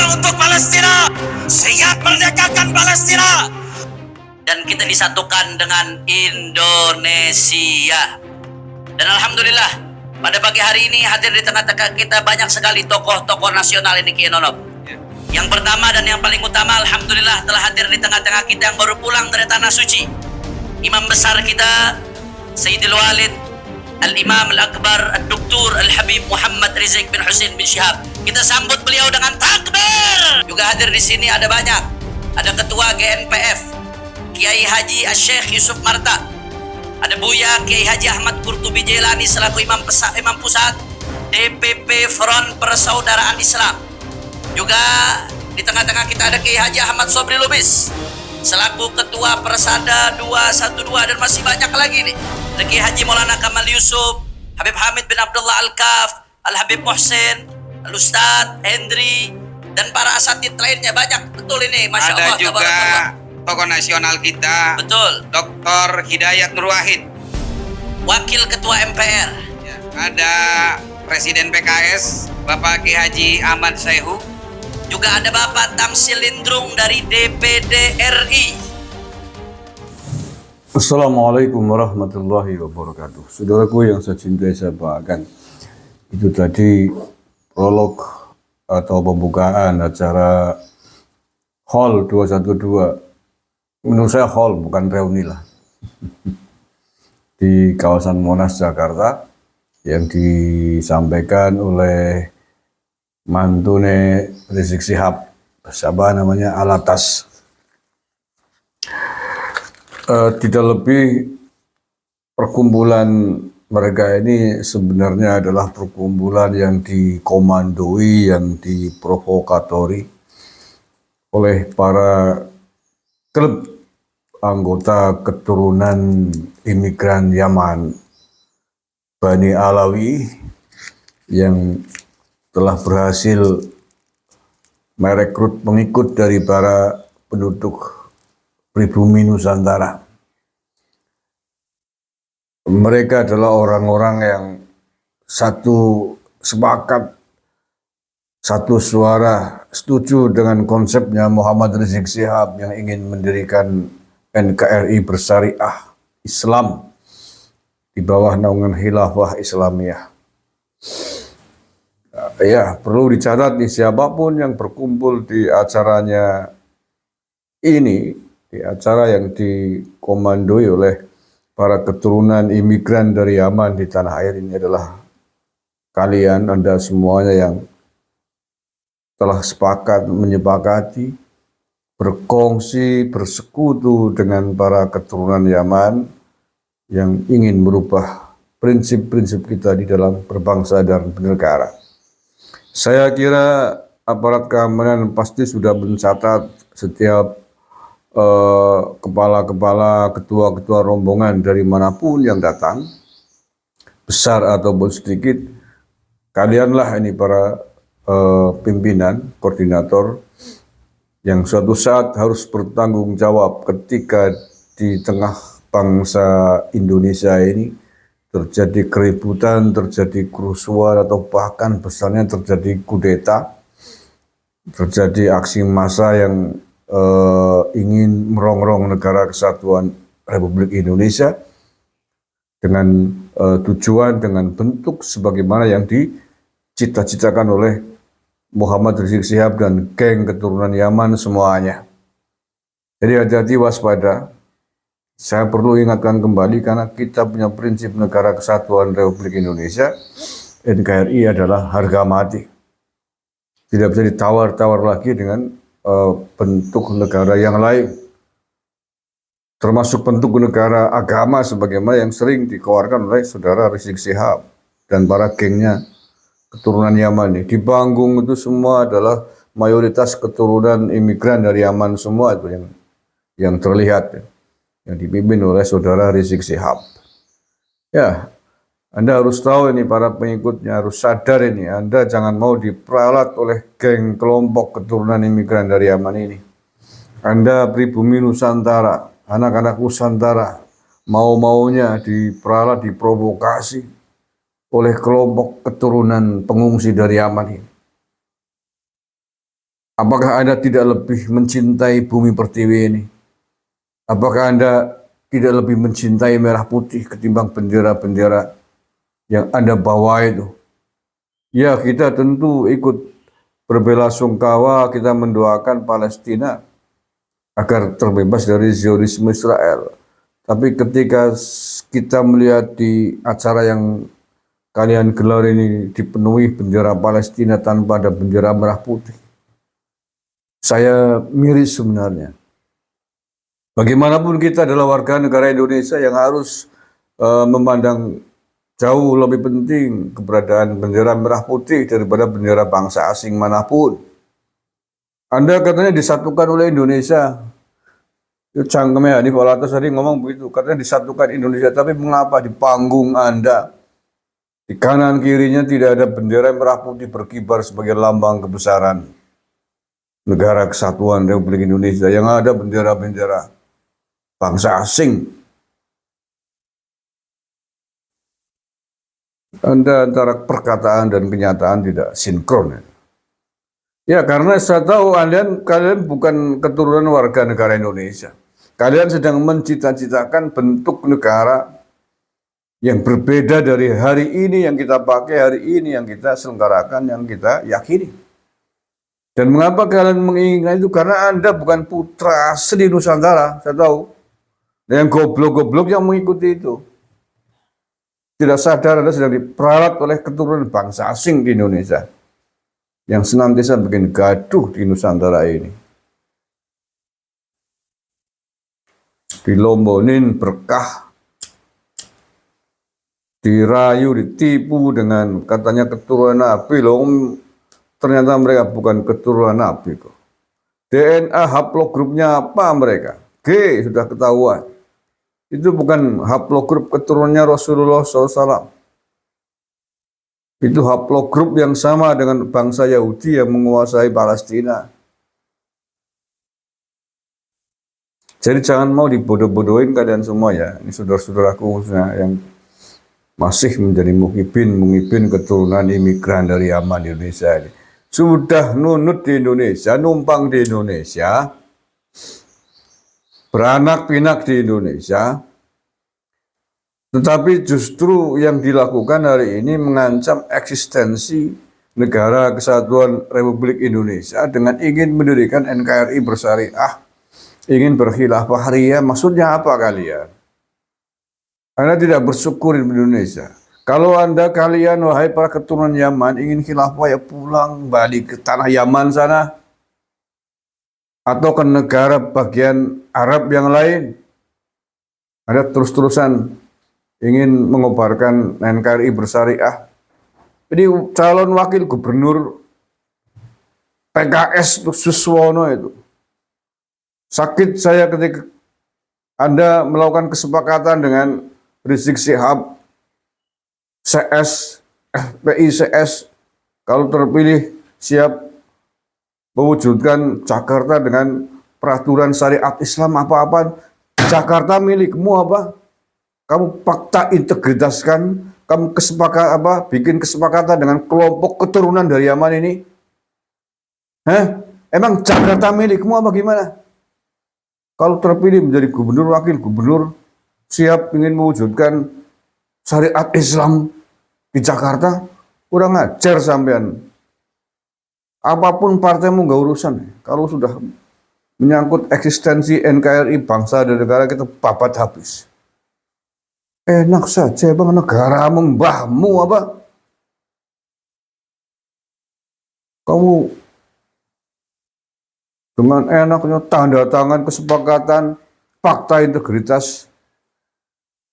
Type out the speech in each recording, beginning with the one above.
berjuang untuk Palestina, siap merdekakan Palestina, dan kita disatukan dengan Indonesia. Dan alhamdulillah pada pagi hari ini hadir di tengah-tengah kita banyak sekali tokoh-tokoh nasional ini Kiai. Yang pertama dan yang paling utama, alhamdulillah telah hadir di tengah-tengah kita yang baru pulang dari tanah suci, imam besar kita Sayyidil Walid Al-Imam Al-Akbar Al-Doktor Al-Habib Muhammad Rizik bin Husain bin Syihab. Kita sambut beliau dengan takbir. Juga hadir di sini ada banyak. Ada Ketua GNPF Kiai Haji Syekh Yusuf Marta. Ada Buya Kiai Haji Ahmad Qurtubi Jailani selaku Imam Pusat DPP Front Persaudaraan Islam. Juga di tengah-tengah kita ada Kiai Haji Ahmad Sobri Lubis selaku Ketua Persada 212, dan masih banyak lagi nih. Ada Kiai Haji Maulana Kamal Yusuf, Habib Hamid bin Abdullah Al-Kaf, Al-Habib Muhsin, Al-Ustadz Hendri, dan para asatid lainnya banyak. Betul ini, Masya Allah. Ada juga tokoh nasional kita, betul, Dr. Hidayat Nur Wahid, Wakil Ketua MPR. ya, ada Presiden PKS Bapak Kiai Haji Ahmad Saihu. Juga ada Bapak Tamsil Lindrung dari DPD RI. Assalamualaikum warahmatullahi wabarakatuh. Saudaraku yang saya cintai, saya banggakan. Itu tadi prolog atau pembukaan acara Hall 212. Menurut saya hall, bukan reuni lah. Di kawasan Monas, Jakarta, yang disampaikan oleh mantune Rizik Syihab, siapa namanya, Alatas. Tidak lebih, perkumpulan mereka ini sebenarnya adalah perkumpulan yang dikomandoi, yang diprovokatori oleh para klub anggota keturunan imigran Yaman, Bani Alawi, yang telah berhasil merekrut pengikut dari para penduduk pribumi Nusantara. Mereka adalah orang-orang yang satu sepakat, satu suara setuju dengan konsepnya Muhammad Rizik Syihab yang ingin mendirikan NKRI bersyariah Islam di bawah naungan Khilafah Islamiyah. Ya, perlu dicatat nih, siapapun yang berkumpul di acaranya ini, di acara yang dikomandoi oleh para keturunan imigran dari Yaman di tanah air ini, adalah kalian, Anda semuanya yang telah sepakat, menyepakati, berkongsi, bersekutu dengan para keturunan Yaman yang ingin merubah prinsip-prinsip kita di dalam berbangsa dan bernegara. Saya kira aparat keamanan pasti sudah mencatat setiap kepala-kepala, ketua-ketua rombongan dari manapun yang datang, besar ataupun sedikit. Kalianlah ini para pimpinan, koordinator, yang suatu saat harus bertanggung jawab ketika di tengah bangsa Indonesia ini terjadi keributan, terjadi kerusuhan, atau bahkan besarnya terjadi kudeta, terjadi aksi massa yang ingin merongrong negara kesatuan Republik Indonesia dengan tujuan, dengan bentuk sebagaimana yang dicita-citakan oleh Muhammad Rizik Syihab dan geng keturunan Yaman semuanya. Jadi hati-hati, waspada. Saya perlu ingatkan kembali, karena kita punya prinsip negara kesatuan Republik Indonesia, NKRI adalah harga mati. Tidak bisa ditawar-tawar lagi dengan bentuk negara yang lain, termasuk bentuk negara agama sebagaimana yang sering dikeluarkan oleh saudara Rizik Syihab dan para gengnya keturunan Yaman ini. Di panggung itu semua adalah mayoritas keturunan imigran dari Yaman semua, itu yang terlihat, yang dipimpin oleh saudara Rizik Syihab. Ya, Anda harus tahu ini, para pengikutnya harus sadar ini, Anda jangan mau diperalat oleh geng kelompok keturunan imigran dari Yaman ini. Anda pribumi Nusantara, anak-anak Nusantara, mau-maunya diperalat, diprovokasi oleh kelompok keturunan pengungsi dari Yaman ini. Apakah Anda tidak lebih mencintai bumi pertiwi ini? Apakah Anda tidak lebih mencintai merah putih ketimbang bendera-bendera yang Anda bawa itu? Ya, kita tentu ikut berbelasungkawa, kita mendoakan Palestina agar terbebas dari Zionisme Israel. Tapi ketika kita melihat di acara yang kalian gelar ini dipenuhi bendera Palestina tanpa ada bendera merah putih, saya miris sebenarnya. Bagaimanapun kita adalah warga negara Indonesia yang harus memandang jauh lebih penting keberadaan bendera merah putih daripada bendera bangsa asing manapun. Anda katanya disatukan oleh Indonesia. Itu cangkemnya, ini Pak Latas tadi ngomong begitu. Katanya disatukan Indonesia, tapi mengapa di panggung Anda, di kanan kirinya tidak ada bendera merah putih berkibar sebagai lambang kebesaran negara kesatuan Republik Indonesia, yang ada bendera-bendera bangsa asing. Anda antara perkataan dan kenyataan tidak sinkron. Ya, karena saya tahu kalian bukan keturunan warga negara Indonesia. Kalian sedang mencita-citakan bentuk negara yang berbeda dari hari ini yang kita pakai, hari ini yang kita selenggarakan, yang kita yakini. Dan mengapa kalian menginginkan itu? Karena Anda bukan putra asli Nusantara, saya tahu. Dan yang goblok-goblok yang mengikuti itu tidak sadar Anda sedang diperalat oleh keturunan bangsa asing di Indonesia yang senantiasa bikin gaduh di Nusantara ini. Dilombonin berkah, dirayu, ditipu dengan katanya keturunan Nabi. Loh, ternyata mereka bukan keturunan Nabi kok. DNA haplogrupnya apa mereka? G sudah ketahuan. Itu bukan haplogrup keturunannya Rasulullah SAW. Itu haplogrup yang sama dengan bangsa Yahudi yang menguasai Palestina. Jadi jangan mau dibodoh-bodohin kalian semua ya. Ini saudara-saudaraku yang masih menjadi muhibin keturunan imigran dari Yaman di Indonesia ini. Sudah nunut di Indonesia, numpang di Indonesia, beranak pinak di Indonesia, tetapi justru yang dilakukan hari ini mengancam eksistensi negara kesatuan Republik Indonesia dengan ingin mendirikan NKRI bersyariah, ingin berkhilafah hariyah. Maksudnya apa kalian? Anda tidak bersyukur di Indonesia. Kalau kalian, wahai para keturunan Yaman, ingin khilafah, ya pulang balik ke tanah Yaman sana. Atau ke negara bagian Arab yang lain. Anda terus-terusan ingin mengobarkan NKRI bersyariah. Jadi calon wakil gubernur PKS Suswono itu. Sakit saya ketika Anda melakukan kesepakatan dengan Rizik Syihab, CS, FPI CS, kalau terpilih siap mewujudkan Jakarta dengan peraturan syariat Islam apa-apa. Jakarta milikmu apa? Kamu fakta integritaskan, kamu bikin kesepakatan dengan kelompok keturunan dari Yaman ini. Emang Jakarta milikmu apa gimana? Kalau terpilih menjadi gubernur, wakil gubernur, siap ingin mewujudkan syariat Islam di Jakarta, kurang ajar sampean. Apapun partaimu nggak urusan. Kalau sudah menyangkut eksistensi NKRI bangsa dan negara, kita babat habis. Enak saja bang, negaramu mbahmu apa? Kamu dengan enaknya tanda tangan kesepakatan fakta integritas.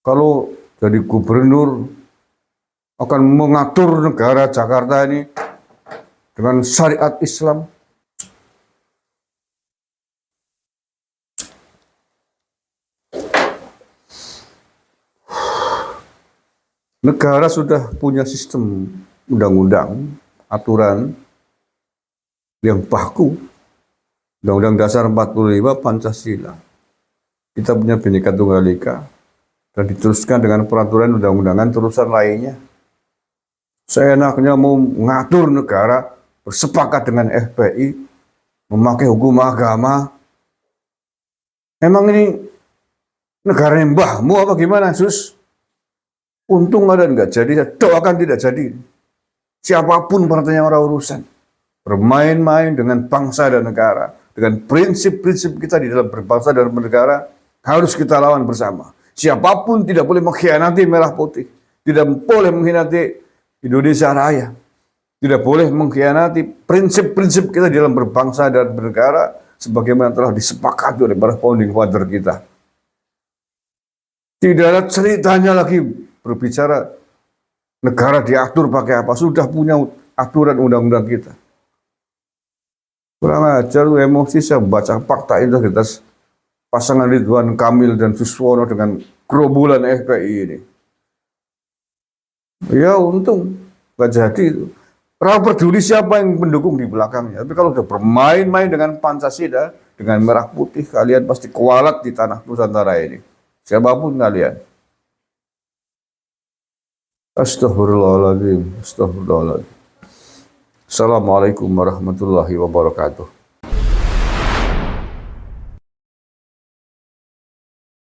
Kalau jadi gubernur akan mengatur negara Jakarta ini dengan syariat Islam. Negara sudah punya sistem undang-undang, aturan yang baku. Undang-Undang Dasar 45 Pancasila. Kita punya Bhinneka Tunggal Ika. Dan diteruskan dengan peraturan undang-undangan terusan lainnya. Seenaknya mau mengatur negara, bersepakat dengan FPI, memakai hukum agama. Emang ini negara mbahmu apa gimana, Sus? Untung ada nggak jadi, saya doakan tidak jadi. Siapapun partainya orang urusan. Bermain-main dengan bangsa dan negara, dengan prinsip-prinsip kita di dalam berbangsa dan bernegara, harus kita lawan bersama. Siapapun tidak boleh mengkhianati merah putih, tidak boleh mengkhianati Indonesia Raya, tidak boleh mengkhianati prinsip-prinsip kita di dalam berbangsa dan bernegara, sebagaimana telah disepakati oleh para founding father kita. Tidak ada ceritanya lagi berbicara negara diatur pakai apa, sudah punya aturan undang-undang kita. Kurang ajar, emosi saya baca fakta integritas pasangan Ridwan Kamil dan Suswono dengan gerombolan FPI ini. Ya untung gak jadi itu. Orang peduli siapa yang mendukung di belakangnya. Tapi kalau sudah bermain-main dengan Pancasila, dengan merah putih, kalian pasti kualat di tanah Nusantara ini. Siapapun kalian. Astagfirullahaladzim. Astagfirullahaladzim. Assalamualaikum warahmatullahi wabarakatuh.